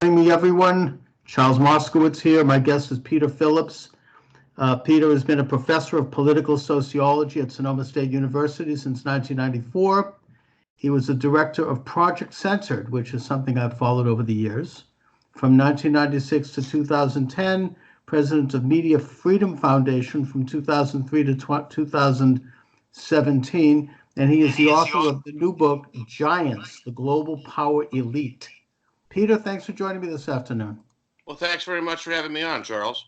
Joining me, everyone. Charles Moscowitz here. My guest is Peter Phillips. Peter has been a professor of political sociology at Sonoma State University since 1994. He was the director of Project Censored, which is something I've followed over the years. From 1996 to 2010, president of Media Freedom Foundation from 2003 to 2017. And he is the author of the new book, Giants, the Global Power Elite. Peter, thanks for joining me this afternoon. Well, thanks very much for having me on, Charles.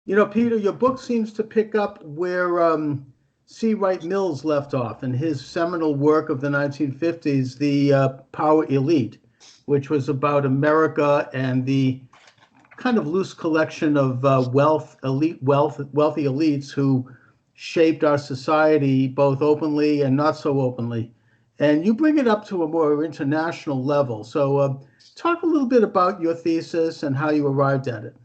You know, Peter, your book seems to pick up where C. Wright Mills left off in his seminal work of the 1950s, The Power Elite, which was about America and the kind of loose collection of wealthy elites who shaped our society both openly and not so openly. And you bring it up to a more international level. So talk a little bit about your thesis and how you arrived at it.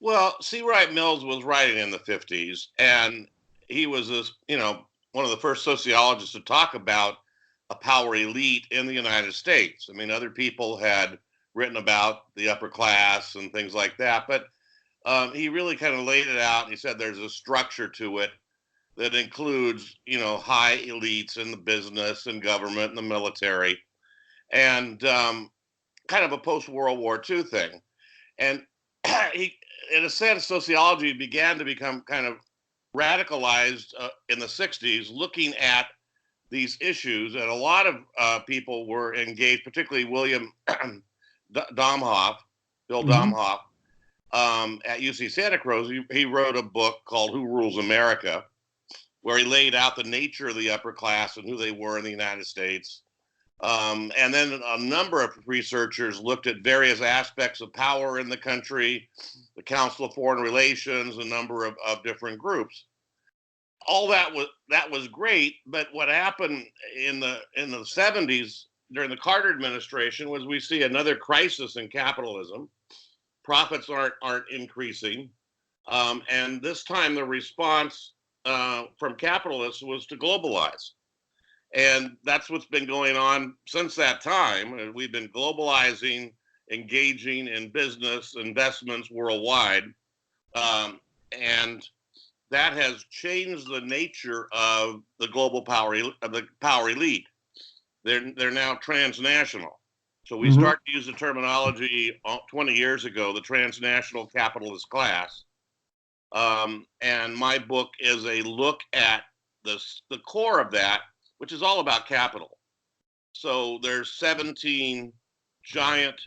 Well, C. Wright Mills was writing in the 50s, and he was one of the first sociologists to talk about a power elite in the United States. I mean, other people had written about the upper class and things like that, but he really kind of laid it out, and he said there's a structure to it that includes, high elites in the business and government and the military, and kind of a post-World War II thing. And he, in a sense, sociology began to become kind of radicalized in the 60s, looking at these issues. And a lot of people were engaged, particularly William Domhoff, Bill Domhoff, at UC Santa Cruz. He wrote a book called Who Rules America, where he laid out the nature of the upper class and who they were in the United States. And then a number of researchers looked at various aspects of power in the country, the Council of Foreign Relations, a number of different groups. All that was great, but what happened in the 70s during the Carter administration was we see another crisis in capitalism. Profits aren't increasing, and this time the response from capitalists was to globalize. And that's what's been going on since that time. We've been globalizing, engaging in business investments worldwide. And that has changed the nature of the global power, of the power elite. They're now transnational. So we start to use the terminology 20 years ago, the transnational capitalist class. And my book is a look at the core of that, which is all about capital. So there's 17 giant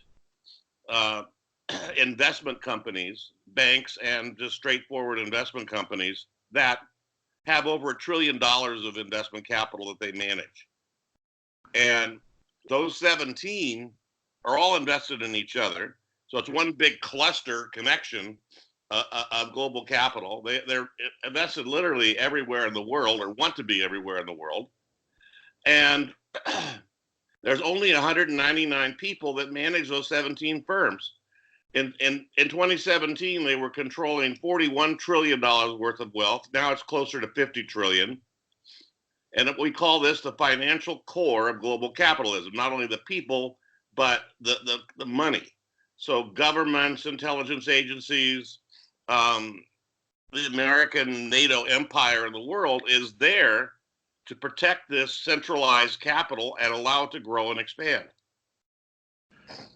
investment companies, banks, and just straightforward investment companies that have over $1 trillion of investment capital that they manage. And those 17 are all invested in each other. So it's one big cluster connection of global capital. They're invested literally everywhere in the world, or want to be everywhere in the world. And there's only 199 people that manage those 17 firms. In 2017, they were controlling $41 trillion worth of wealth. Now it's closer to 50 trillion. And we call this the financial core of global capitalism, not only the people, but the money. So governments, intelligence agencies, the American NATO empire in the world is there to protect this centralized capital and allow it to grow and expand.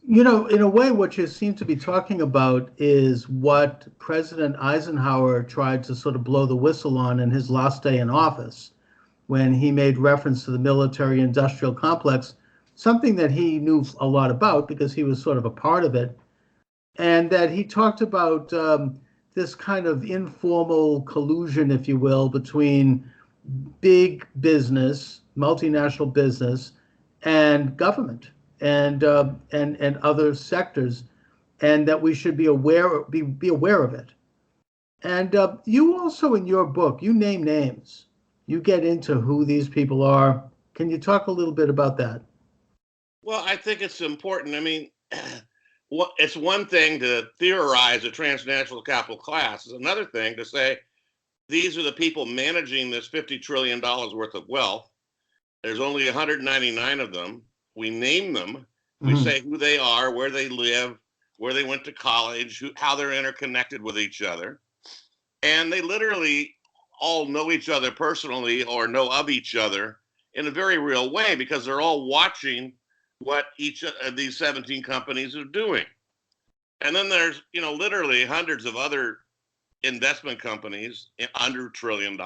You know, in a way, what you seem to be talking about is what President Eisenhower tried to sort of blow the whistle on in his last day in office, when he made reference to the military-industrial complex, something that he knew a lot about because he was sort of a part of it, and that he talked about this kind of informal collusion, if you will, between big business, multinational business, and government and other sectors, and that we should be aware of it. And you also, in your book, you name names. You get into who these people are. Can you talk a little bit about that? Well, I think it's important. I mean, it's one thing to theorize a transnational capital class. It's another thing to say, these are the people managing this $50 trillion worth of wealth. There's only 199 of them. We name them, We Mm-hmm. say who they are, where they live, where they went to college, how they're interconnected with each other. And they literally all know each other personally or know of each other in a very real way because they're all watching what each of these 17 companies are doing. And then there's, literally hundreds of other investment companies under $1 trillion.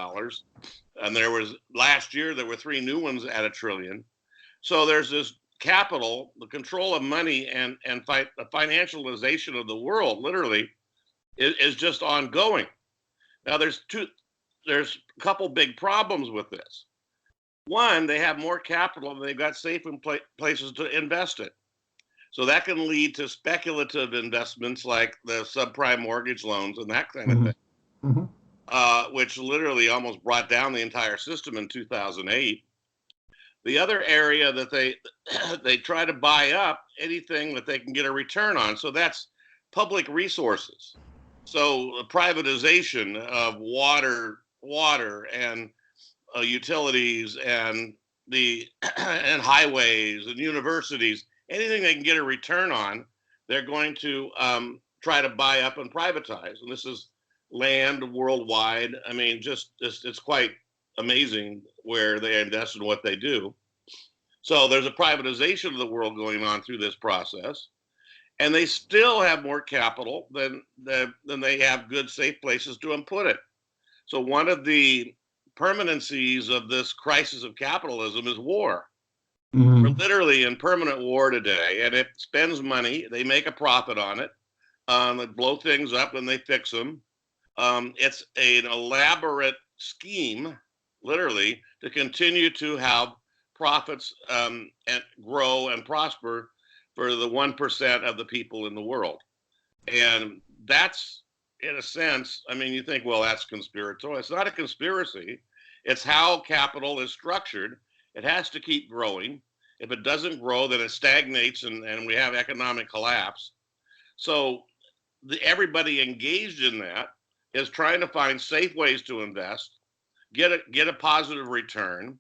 And last year, there were 3 new ones at $1 trillion. So there's this capital, the control of money and the financialization of the world literally is just ongoing. Now there's a couple big problems with this. One, they have more capital and they've got safe places to invest it. So that can lead to speculative investments like the subprime mortgage loans and that kind of thing, which literally almost brought down the entire system in 2008. The other area that they try to buy up anything that they can get a return on. So that's public resources. So the privatization of water and utilities and and highways and universities, anything they can get a return on, they're going to try to buy up and privatize. And this is land worldwide. I mean, it's quite amazing where they invest and what they do. So there's a privatization of the world going on through this process. And they still have more capital than they have good, safe places to input it. So one of the permanencies of this crisis of capitalism is war. We're literally in permanent war today, and it spends money. They make a profit on it. They blow things up and they fix them. It's an elaborate scheme, literally, to continue to have profits and grow and prosper for the 1% of the people in the world. And that's, in a sense, I mean, you think, well, that's conspiratorial. It's not a conspiracy. It's how capital is structured. It has to keep growing. If it doesn't grow, then it stagnates and we have economic collapse. So everybody engaged in that is trying to find safe ways to invest, get a positive return,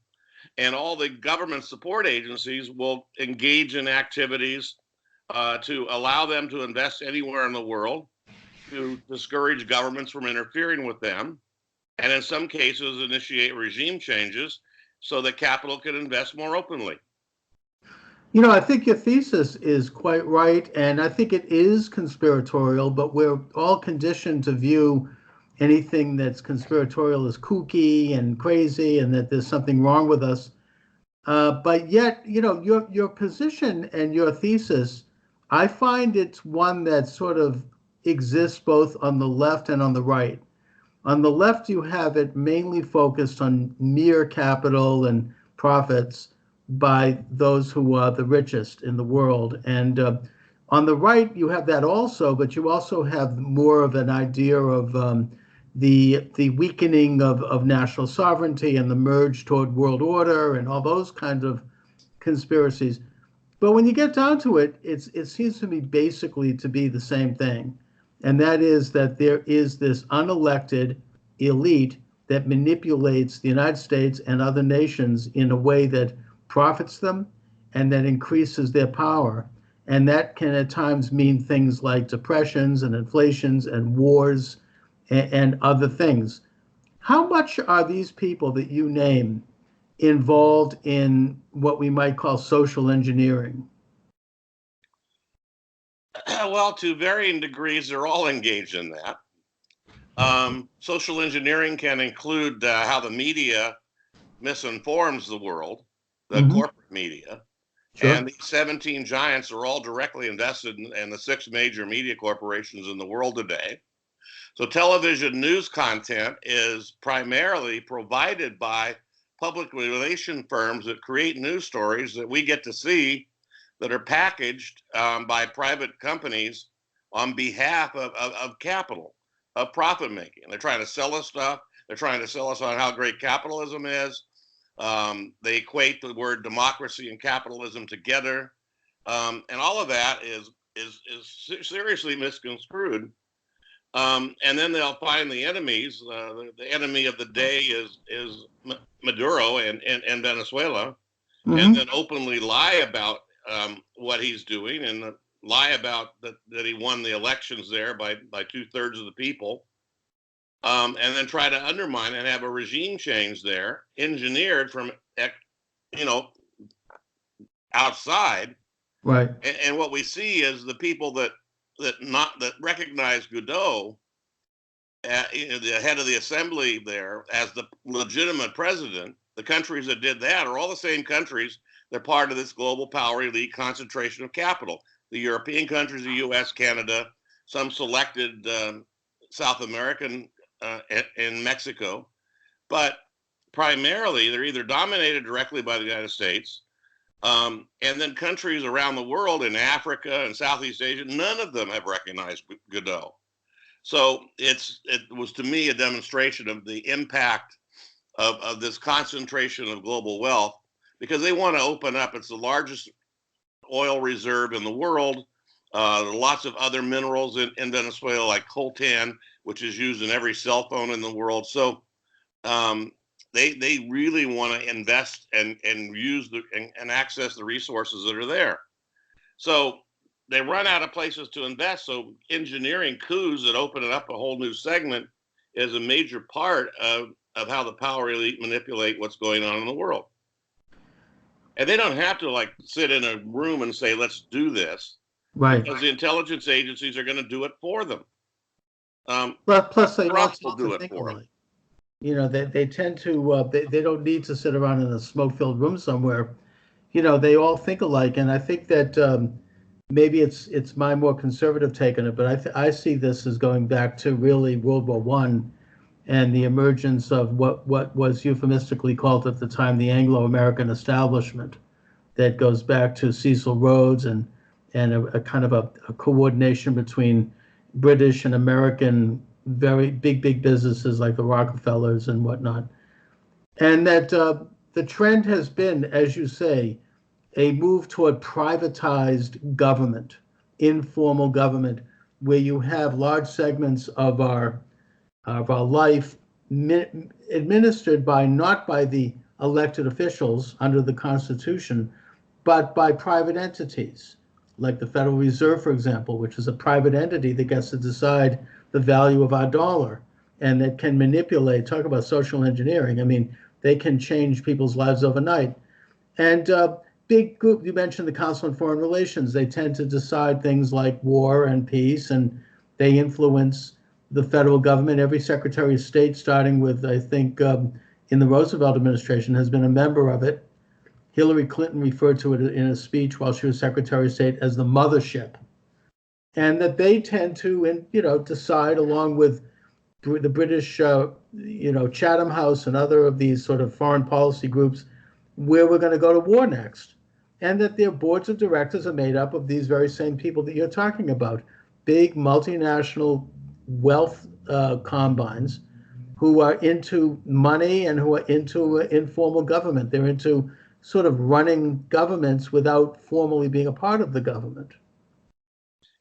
and all the government support agencies will engage in activities to allow them to invest anywhere in the world, to discourage governments from interfering with them, and in some cases initiate regime changes so that capital can invest more openly. I think your thesis is quite right, and I think it is conspiratorial, but we're all conditioned to view anything that's conspiratorial as kooky and crazy and that there's something wrong with us. But yet, your position and your thesis, I find it's one that sort of exists both on the left and on the right. On the left, you have it mainly focused on mere capital and profits by those who are the richest in the world. And on the right, you have that also, but you also have more of an idea of the weakening of national sovereignty and the merge toward world order and all those kinds of conspiracies. But when you get down to it, it seems to me basically to be the same thing. And that is that there is this unelected elite that manipulates the United States and other nations in a way that profits them and that increases their power. And that can at times mean things like depressions and inflations and wars and other things. How much are these people that you name involved in what we might call social engineering? Well, to varying degrees, they're all engaged in that. Social engineering can include how the media misinforms the world, the corporate media. Sure. And these 17 giants are all directly invested in the 6 major media corporations in the world today. So television news content is primarily provided by public relation firms that create news stories that we get to see that are packaged by private companies on behalf of capital, of profit making. They're trying to sell us stuff. They're trying to sell us on how great capitalism is. They equate the word democracy and capitalism together. And all of that is seriously misconstrued. And then they'll find the enemies. The enemy of the day is Maduro and Venezuela, and then openly lie about what he's doing and lie about that he won the elections there by 2/3 of the people, and then try to undermine and have a regime change there, engineered from outside. Right. And what we see is the people that recognize Godot, the head of the assembly there, as the legitimate president. The countries that did that are all the same countries. They're part of this global power elite concentration of capital. The European countries, the U.S., Canada, some selected South American and Mexico, but primarily they're either dominated directly by the United States, and then countries around the world in Africa and Southeast Asia, none of them have recognized Godot. So it was to me a demonstration of the impact of this concentration of global wealth, because they want to open up. It's the largest oil reserve in the world. Lots of other minerals in Venezuela, like coltan, which is used in every cell phone in the world. So they really want to invest and use and access the resources that are there. So they run out of places to invest. So engineering coups that open it up a whole new segment is a major part of how the power elite manipulate what's going on in the world. And they don't have to like sit in a room and say, let's do this. Right. Because the intelligence agencies are going to do it for them. But plus they Trump also will do it for them. You know, they tend to, they don't need to sit around in a smoke-filled room somewhere. You know, they all think alike. And I think that maybe it's my more conservative take on it, but I see this as going back to really World War I and the emergence of what was euphemistically called at the time the Anglo-American establishment, that goes back to Cecil Rhodes and a kind of a coordination between British and American very big businesses like the Rockefellers and whatnot. And that the trend has been, as you say, a move toward privatized government, informal government, where you have large segments of our life administered not by the elected officials under the Constitution, but by private entities, like the Federal Reserve, for example, which is a private entity that gets to decide the value of our dollar and that can manipulate, talk about social engineering. I mean, they can change people's lives overnight. And big group, you mentioned the Council on Foreign Relations, they tend to decide things like war and peace, and they influence the federal government. Every Secretary of State, starting with, I think, in the Roosevelt administration, has been a member of it. Hillary Clinton referred to it in a speech while she was Secretary of State as the mothership. And that they tend to, decide, along with the British, Chatham House and other of these sort of foreign policy groups, where we're going to go to war next. And that their boards of directors are made up of these very same people that you're talking about, big multinational wealth combines who are into money and who are into informal government. They're into sort of running governments without formally being a part of the government.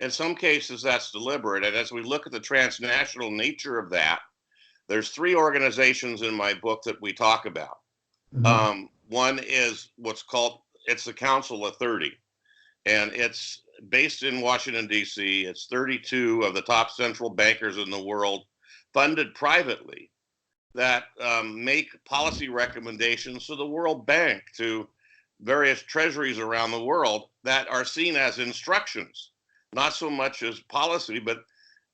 In some cases, that's deliberate. And as we look at the transnational nature of that, there's 3 organizations in my book that we talk about. Mm-hmm. One is what's called, it's the Council of 30. And it's based in Washington, D.C. It's 32 of the top central bankers in the world, funded privately, that make policy recommendations to the World Bank, to various treasuries around the world, that are seen as instructions, not so much as policy. But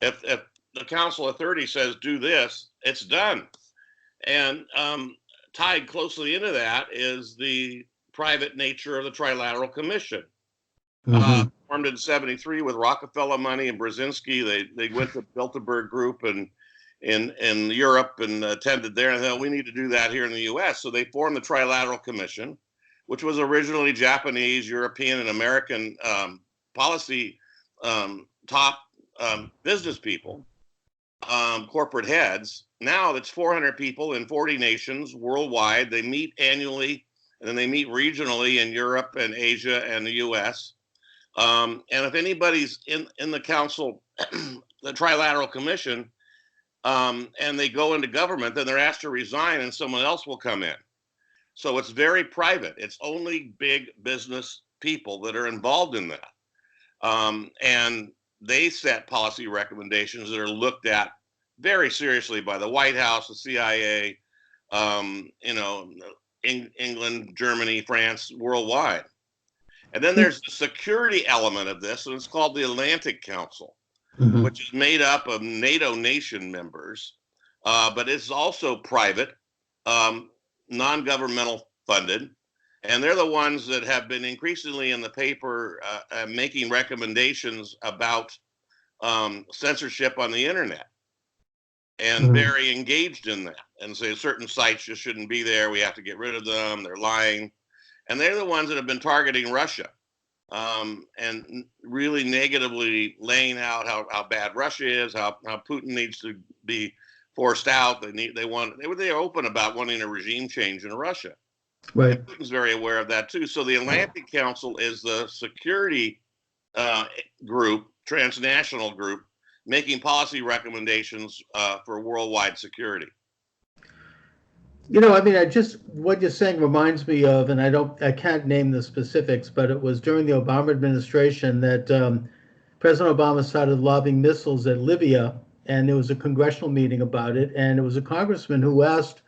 if the Council of 30 says do this, it's done. And tied closely into that is the private nature of the Trilateral Commission. Mm-hmm. Formed in 73 with Rockefeller money and Brzezinski. They went to Bilderberg Group and in Europe and attended there, and thought, we need to do that here in the U.S. So they formed the Trilateral Commission, which was originally Japanese, European, and American policy top business people, corporate heads. Now it's 400 people in 40 nations worldwide. They meet annually, and then they meet regionally in Europe and Asia and the U.S. And if anybody's in the council, the Trilateral Commission, and they go into government, then they're asked to resign and someone else will come in. So it's very private. It's only big business people that are involved in that. And they set policy recommendations that are looked at very seriously by the White House, the CIA, England, Germany, France, worldwide. And then there's the security element of this, and it's called the Atlantic Council, which is made up of NATO nation members, but it's also private, non-governmental funded. And they're the ones that have been increasingly in the paper making recommendations about censorship on the internet, and very engaged in that, and say certain sites just shouldn't be there. We have to get rid of them. They're lying. And they're the ones that have been targeting Russia and really negatively laying out how bad Russia is, how Putin needs to be forced out. They're open about wanting a regime change in Russia. Right. And Putin's very aware of that too. So the Atlantic Council is the security group, transnational group, making policy recommendations for worldwide security. What you're saying reminds me of, and I can't name the specifics, but it was during the Obama administration that President Obama started lobbing missiles at Libya, and there was a congressional meeting about it, and it was a congressman who asked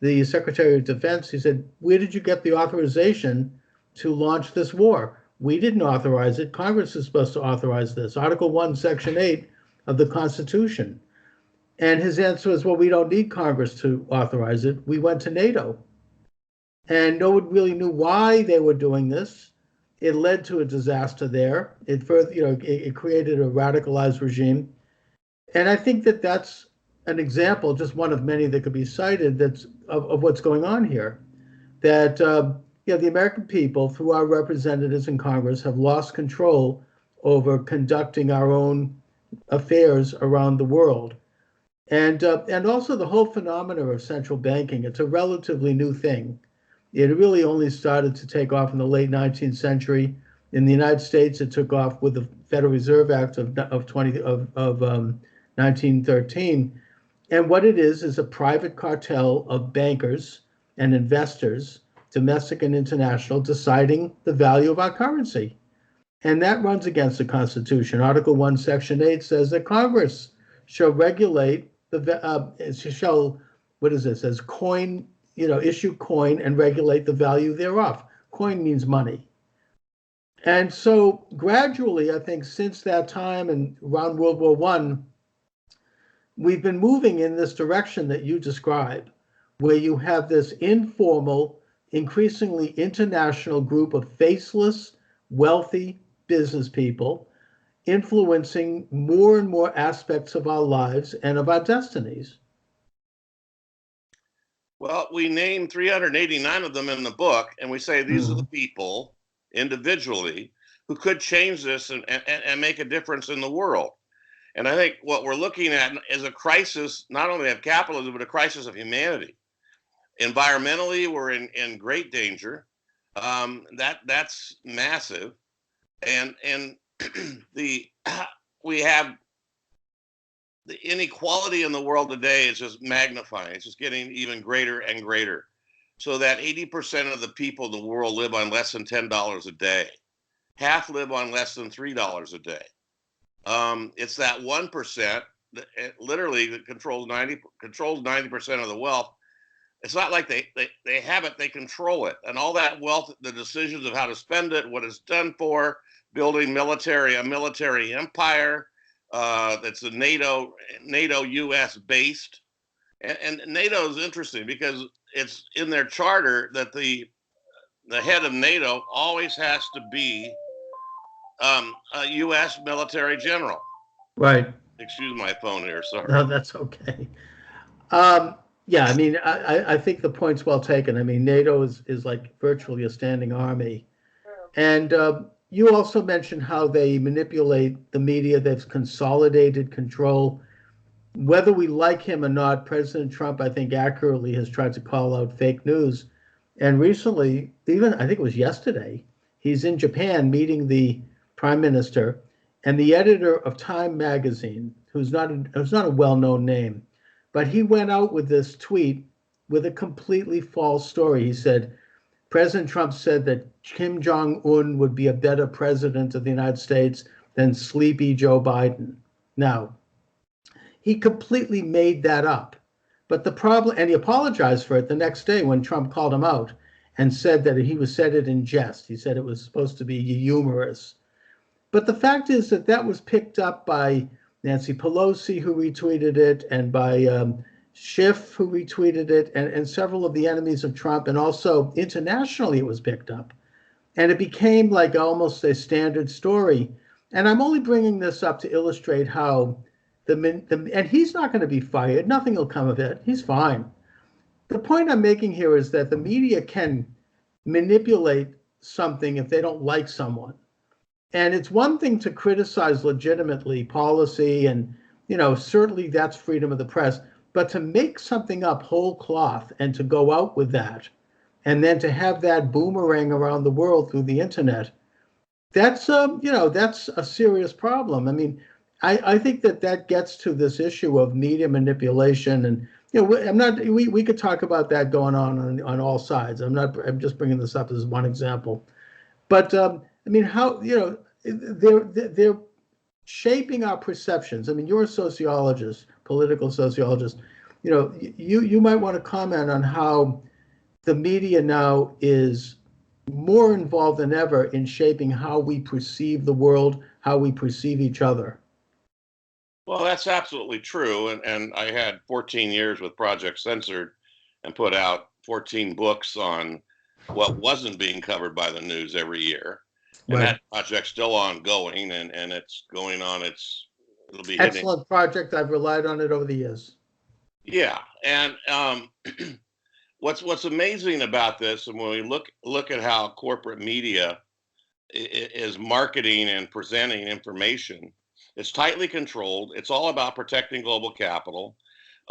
the Secretary of Defense, he said, "Where did you get the authorization to launch this war? We didn't authorize it. Congress is supposed to authorize this. Article 1, Section 8 of the Constitution." And his answer was, well, we don't need Congress to authorize it. We went to NATO. And no one really knew why they were doing this. It led to a disaster there. It further, it created a radicalized regime. And I think that that's an example, just one of many that could be cited, that's of what's going on here. That the American people, through our representatives in Congress, have lost control over conducting our own affairs around the world. And also the whole phenomena of central banking, it's a relatively new thing. It really only started to take off in the late 19th century. In the United States, it took off with the Federal Reserve Act of 1913. And what it is a private cartel of bankers and investors, domestic and international, deciding the value of our currency. And that runs against the Constitution. Article 1, Section 8 says that Congress shall regulate says coin, issue coin and regulate the value thereof. Coin means money. And so gradually, I think since that time and around World War I, we've been moving in this direction that you describe, where you have this informal, increasingly international group of faceless, wealthy business people influencing more and more aspects of our lives and of our destinies. Well, we name 389 of them in the book, and we say these are the people individually who could change this and make a difference in the world. And I think what we're looking at is a crisis, not only of capitalism, but a crisis of humanity. Environmentally, we're in great danger. That's massive. And we have the inequality in the world today is just magnifying. It's just getting even greater and greater. So that 80% of the people in the world live on less than $10 a day. Half live on less than $3 a day. It's that 1% that literally controls 90% of the wealth. It's not like they have it, they control it. And all that wealth, the decisions of how to spend it, what it's done for, building a military empire that's a NATO US based. And NATO is interesting because it's in their charter that the head of NATO always has to be a US military general. Right. Excuse my phone here, sorry. No, that's okay. I think the point's well taken. I mean, NATO is like virtually a standing army. And you also mentioned how they manipulate the media. They've consolidated control. Whether we like him or not, President Trump, I think, accurately has tried to call out fake news. And recently, even I think it was yesterday, he's in Japan meeting the prime minister, and the editor of Time magazine, who's not a well-known name, but he went out with this tweet with a completely false story. He said, President Trump said that Kim Jong-un would be a better president of the United States than sleepy Joe Biden. Now, he completely made that up. But the problem, and he apologized for it the next day when Trump called him out and said that said it in jest. He said it was supposed to be humorous. But the fact is that that was picked up by Nancy Pelosi, who retweeted it, and by Schiff, who retweeted it, and several of the enemies of Trump, and also internationally it was picked up. And it became like almost a standard story. And I'm only bringing this up to illustrate how and he's not going to be fired. Nothing will come of it. He's fine. The point I'm making here is that the media can manipulate something if they don't like someone. And it's one thing to criticize legitimately policy, and, certainly that's freedom of the press, but to make something up whole cloth and to go out with that, and then to have that boomerang around the world through the internet, that's a serious problem. I mean, I think that gets to this issue of media manipulation, and we could talk about that going on all sides. I'm just bringing this up as one example, but I mean, how they're shaping our perceptions. I mean, you're a sociologist, political sociologist. You might want to comment on how the media now is more involved than ever in shaping how we perceive the world, how we perceive each other. Well, that's absolutely true. And I had 14 years with Project Censored and put out 14 books on what wasn't being covered by the news every year. And Right. That project's still ongoing, and it's going on. It'll be excellent project. I've relied on it over the years. Yeah. And what's amazing about this, and when we look at how corporate media is marketing and presenting information, it's tightly controlled. It's all about protecting global capital.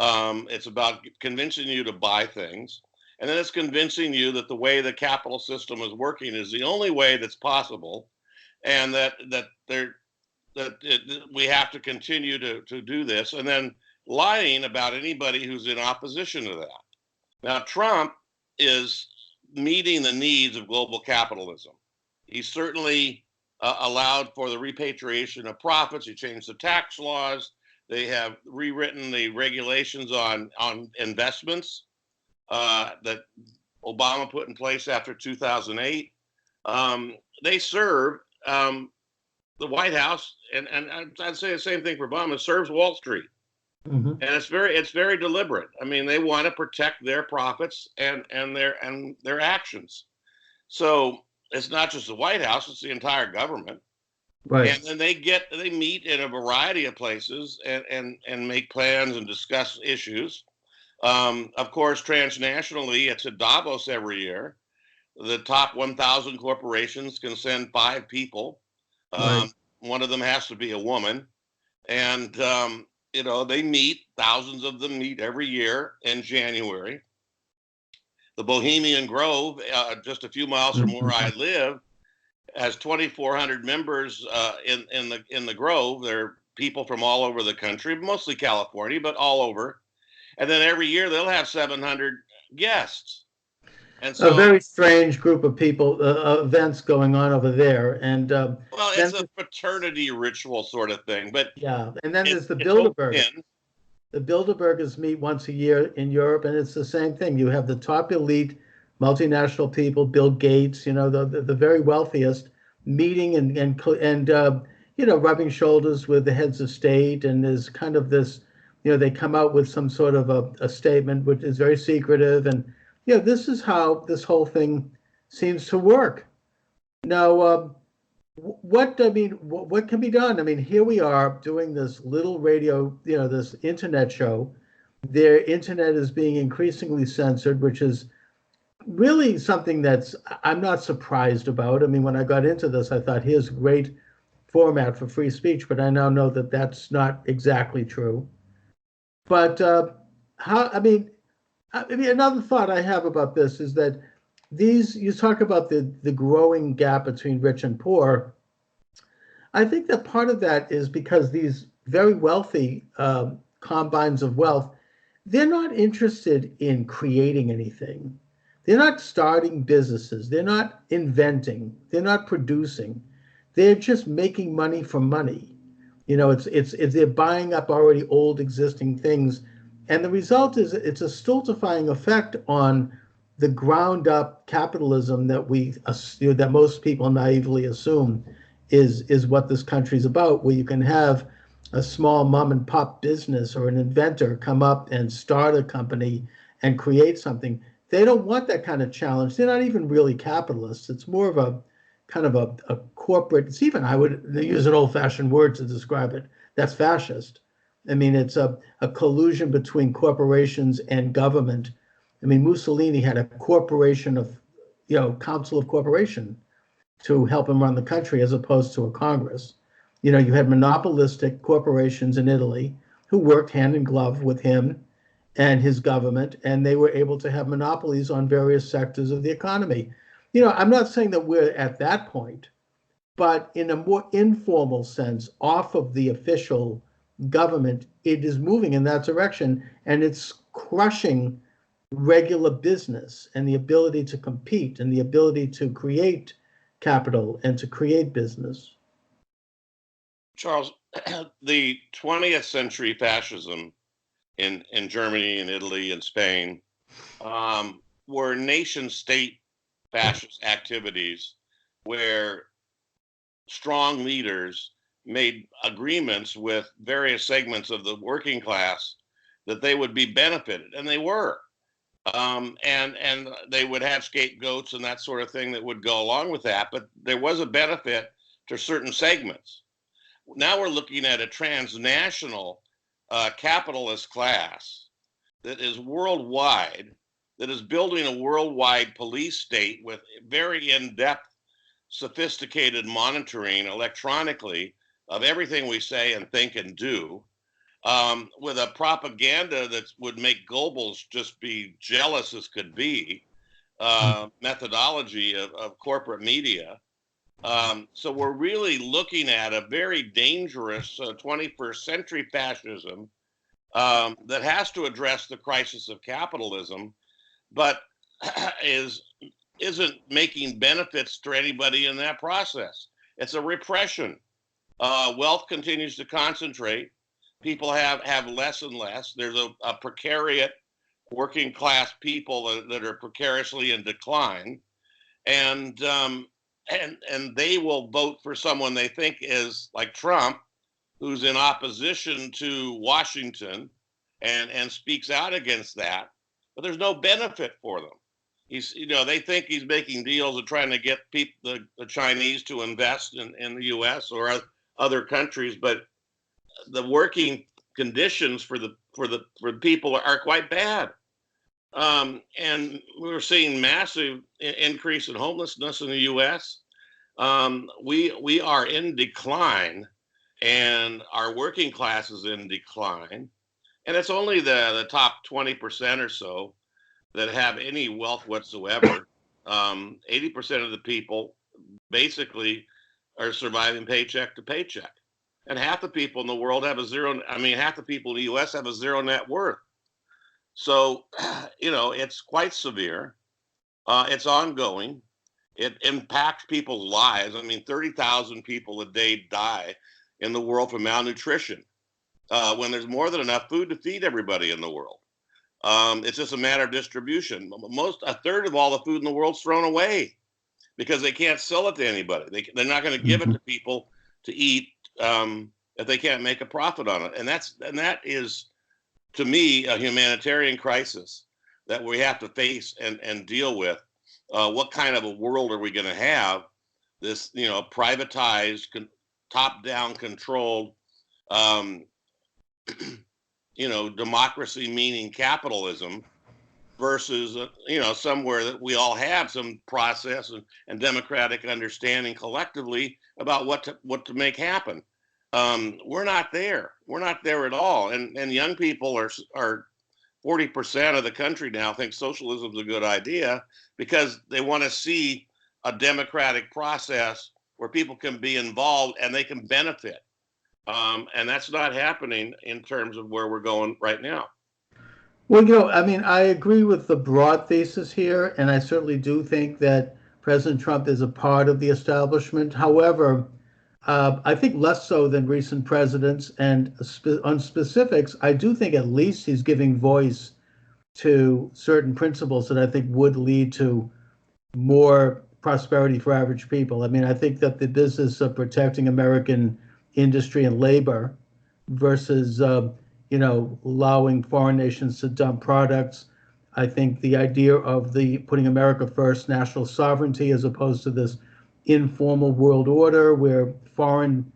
It's about convincing you to buy things. And then it's convincing you that the way the capital system is working is the only way that's possible. And that we have to continue to do this. And then lying about anybody who's in opposition to that. Now, Trump is meeting the needs of global capitalism. He certainly allowed for the repatriation of profits. He changed the tax laws. They have rewritten the regulations on investments that Obama put in place after 2008. They serve the White House, and I'd say the same thing for Obama. It serves Wall Street, and it's very deliberate. I mean, they want to protect their profits and their actions. So it's not just the White House; it's the entire government. Right. And then they meet in a variety of places and make plans and discuss issues. Of course, transnationally, it's at Davos every year. The top 1,000 corporations can send 5 people. Right. One of them has to be a woman. And, they meet, thousands of them meet every year in January. The Bohemian Grove, just a few miles from where I live, has 2,400 members in the Grove. They're people from all over the country, mostly California, but all over. And then every year they'll have 700 guests. And so a very strange group of people, events going on over there. And well, it's a fraternity ritual sort of thing. But yeah, and then there's the Bilderberg. The Bilderbergers meet once a year in Europe, and it's the same thing. You have the top elite multinational people, Bill Gates, the very wealthiest, meeting and rubbing shoulders with the heads of state. And there's kind of this, they come out with some sort of a statement which is very secretive. And this is how this whole thing seems to work. Now, what can be done? I mean, here we are doing this little radio, this internet show. Their internet is being increasingly censored, which is really something I'm not surprised about. I mean, when I got into this, I thought, here's a great format for free speech, but I now know that that's not exactly true. But another thought I have about this is that you talk about the growing gap between rich and poor. I think that part of that is because these very wealthy combines of wealth, they're not interested in creating anything. They're not starting businesses. They're not inventing. They're not producing. They're just making money for money. It's they're buying up already old existing things, and the result is it's a stultifying effect on the ground up capitalism that most people naively assume is what this country's about, where you can have a small mom and pop business or an inventor come up and start a company and create something. They don't want that kind of challenge. They're not even really capitalists. It's more of a kind of a corporate, it's even, I would use an old fashioned word to describe it. That's fascist. I mean, it's a collusion between corporations and government. I mean, Mussolini had a corporation of, council of corporation to help him run the country as opposed to a Congress. You had monopolistic corporations in Italy who worked hand in glove with him and his government, and they were able to have monopolies on various sectors of the economy. I'm not saying that we're at that point, but in a more informal sense, off of the official government, it is moving in that direction, and it's crushing regular business and the ability to compete and the ability to create capital and to create business. Charles, the 20th century fascism in Germany and Italy and Spain were nation state fascist activities where strong leaders made agreements with various segments of the working class that they would be benefited, and they were. And they would have scapegoats and that sort of thing that would go along with that, but there was a benefit to certain segments. Now we're looking at a transnational capitalist class that is worldwide, that is building a worldwide police state with very in-depth, sophisticated monitoring electronically of everything we say and think and do, with a propaganda that would make Goebbels just be jealous as could be, methodology of corporate media. So we're really looking at a very dangerous 21st century fascism that has to address the crisis of capitalism, but isn't making benefits to anybody in that process. It's a repression. Wealth continues to concentrate. People have less and less. There's a precariat, working class people that are precariously in decline, and they will vote for someone they think is like Trump, who's in opposition to Washington and speaks out against that, but there's no benefit for them. They think he's making deals and trying to get people, the Chinese, to invest in the U.S. or other countries, but the working conditions for the people are quite bad. And we're seeing massive increase in homelessness in the U.S. We are in decline, and our working class is in decline. And it's only the top 20% or so that have any wealth whatsoever. 80% of the people basically are surviving paycheck to paycheck. And half the people in the world have half the people in the U.S. have a zero net worth. So, it's quite severe. It's ongoing. It impacts people's lives. 30,000 people a day die in the world from malnutrition when there's more than enough food to feed everybody in the world. It's just a matter of distribution. A third of all the food in the world's thrown away because they can't sell it to anybody. They're not going to give it to people to eat if they can't make a profit on it. And that is, to me, a humanitarian crisis that we have to face and deal with. What kind of a world are we going to have? This, privatized, top-down controlled, democracy meaning capitalism versus, somewhere that we all have some process and democratic understanding collectively about what to make happen. We're not there. We're not there at all. And young people are 40% of the country now think socialism is a good idea because they want to see a democratic process where people can be involved and they can benefit. And that's not happening in terms of where we're going right now. Well, I mean, I agree with the broad thesis here, and I certainly do think that President Trump is a part of the establishment. However, I think less so than recent presidents. And on specifics, I do think at least he's giving voice to certain principles that I think would lead to more prosperity for average people. I mean, I think that the business of protecting American industry and labor versus, allowing foreign nations to dump products. I think the idea of the putting America first, national sovereignty, as opposed to this informal world order where foreign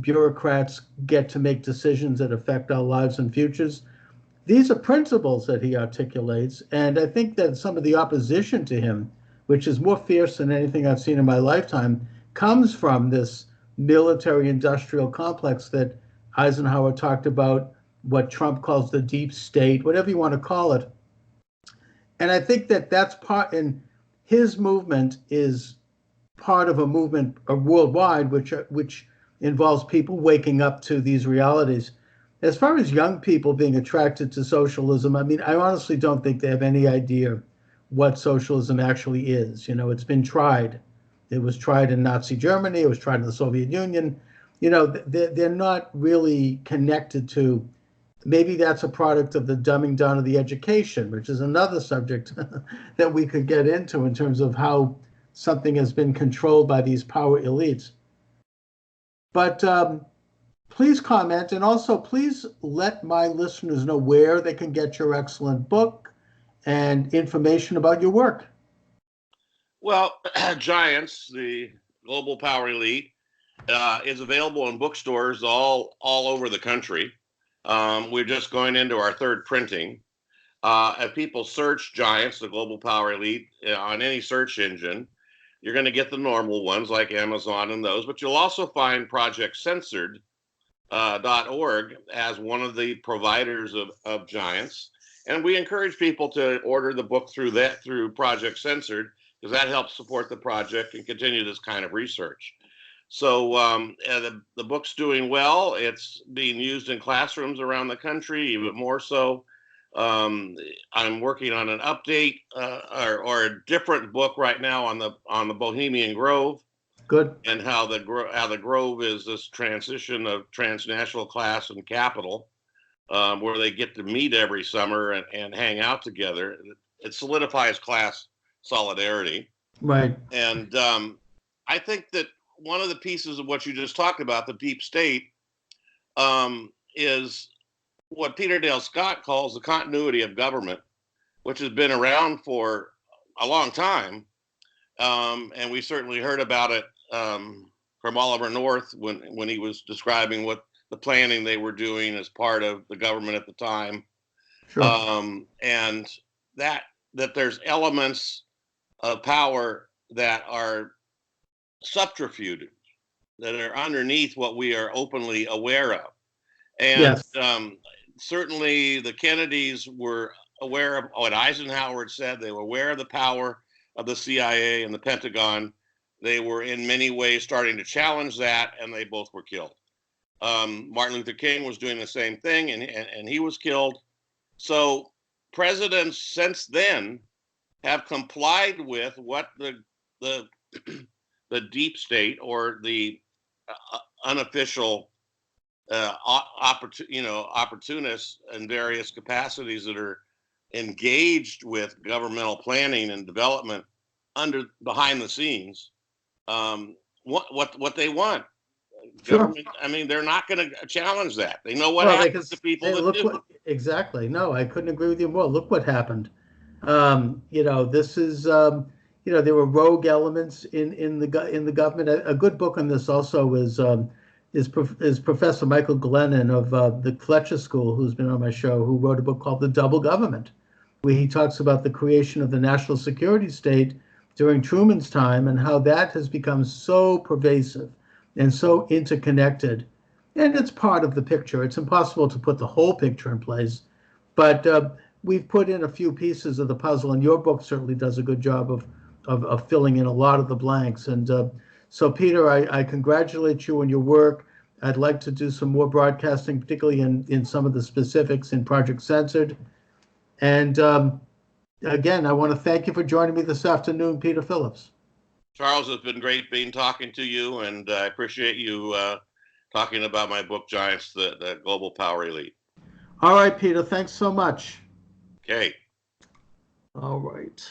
bureaucrats get to make decisions that affect our lives and futures. These are principles that he articulates, and I think that some of the opposition to him, which is more fierce than anything I've seen in my lifetime, comes from this military industrial complex that Eisenhower talked about, what Trump calls the deep state, whatever you want to call it. And I think that that's part, and his movement is part of a movement worldwide, which involves people waking up to these realities. As far as young people being attracted to socialism, I mean, I honestly don't think they have any idea what socialism actually is. It's been tried. It was tried in Nazi Germany. It was tried in the Soviet Union. They're not really connected to. Maybe that's a product of the dumbing down of the education, which is another subject that we could get into in terms of how something has been controlled by these power elites. But please comment, and also please let my listeners know where they can get your excellent book and information about your work. Well, Giants, the global power elite, is available in bookstores all over the country. We're just going into our third printing. If people search Giants, the global power elite, on any search engine, you're going to get the normal ones like Amazon and those, but you'll also find Project Censored. .org as one of the providers of Giants, and we encourage people to order the book through Project Censored, because that helps support the project and continue this kind of research. So the book's doing well. It's being used in classrooms around the country, even more so. I'm working on an update or a different book right now on the Bohemian Grove. Good. And how the Grove is this transition of transnational class and capital, where they get to meet every summer and hang out together. It solidifies class solidarity. Right. And I think that one of the pieces of what you just talked about, the deep state, is what Peter Dale Scott calls the continuity of government, which has been around for a long time. And we certainly heard about it from Oliver North when he was describing what the planning they were doing as part of the government at the time. Sure. And that there's elements of power that are subterfuge, that are underneath what we are openly aware of. And yes. Certainly the Kennedys were aware of what Eisenhower had said. They were aware of the power of the CIA and the Pentagon. They were in many ways starting to challenge that, and they both were killed. Martin Luther King was doing the same thing, and he was killed. So presidents since then have complied with what the deep state or the unofficial opportunists in various capacities that are engaged with governmental planning and development behind the scenes. What they want. Sure. I mean, they're not going to challenge that. They know what happens to people that do. Exactly. No, I couldn't agree with you more. Look what happened. This is, there were rogue elements in the government. A good book on this also is Professor Michael Glennon of the Fletcher School, who's been on my show, who wrote a book called The Double Government, where he talks about the creation of the national security state during Truman's time and how that has become so pervasive and so interconnected. And it's part of the picture. It's impossible to put the whole picture in place, but we've put in a few pieces of the puzzle, and your book certainly does a good job of filling in a lot of the blanks. And so, Peter, I congratulate you on your work. I'd like to do some more broadcasting, particularly in some of the specifics in Project Censored. And again, I want to thank you for joining me this afternoon, Peter Phillips. Charles, it's been great talking to you, and I appreciate you talking about my book, Giants, the Global Power Elite. All right, Peter, thanks so much. Okay. All right.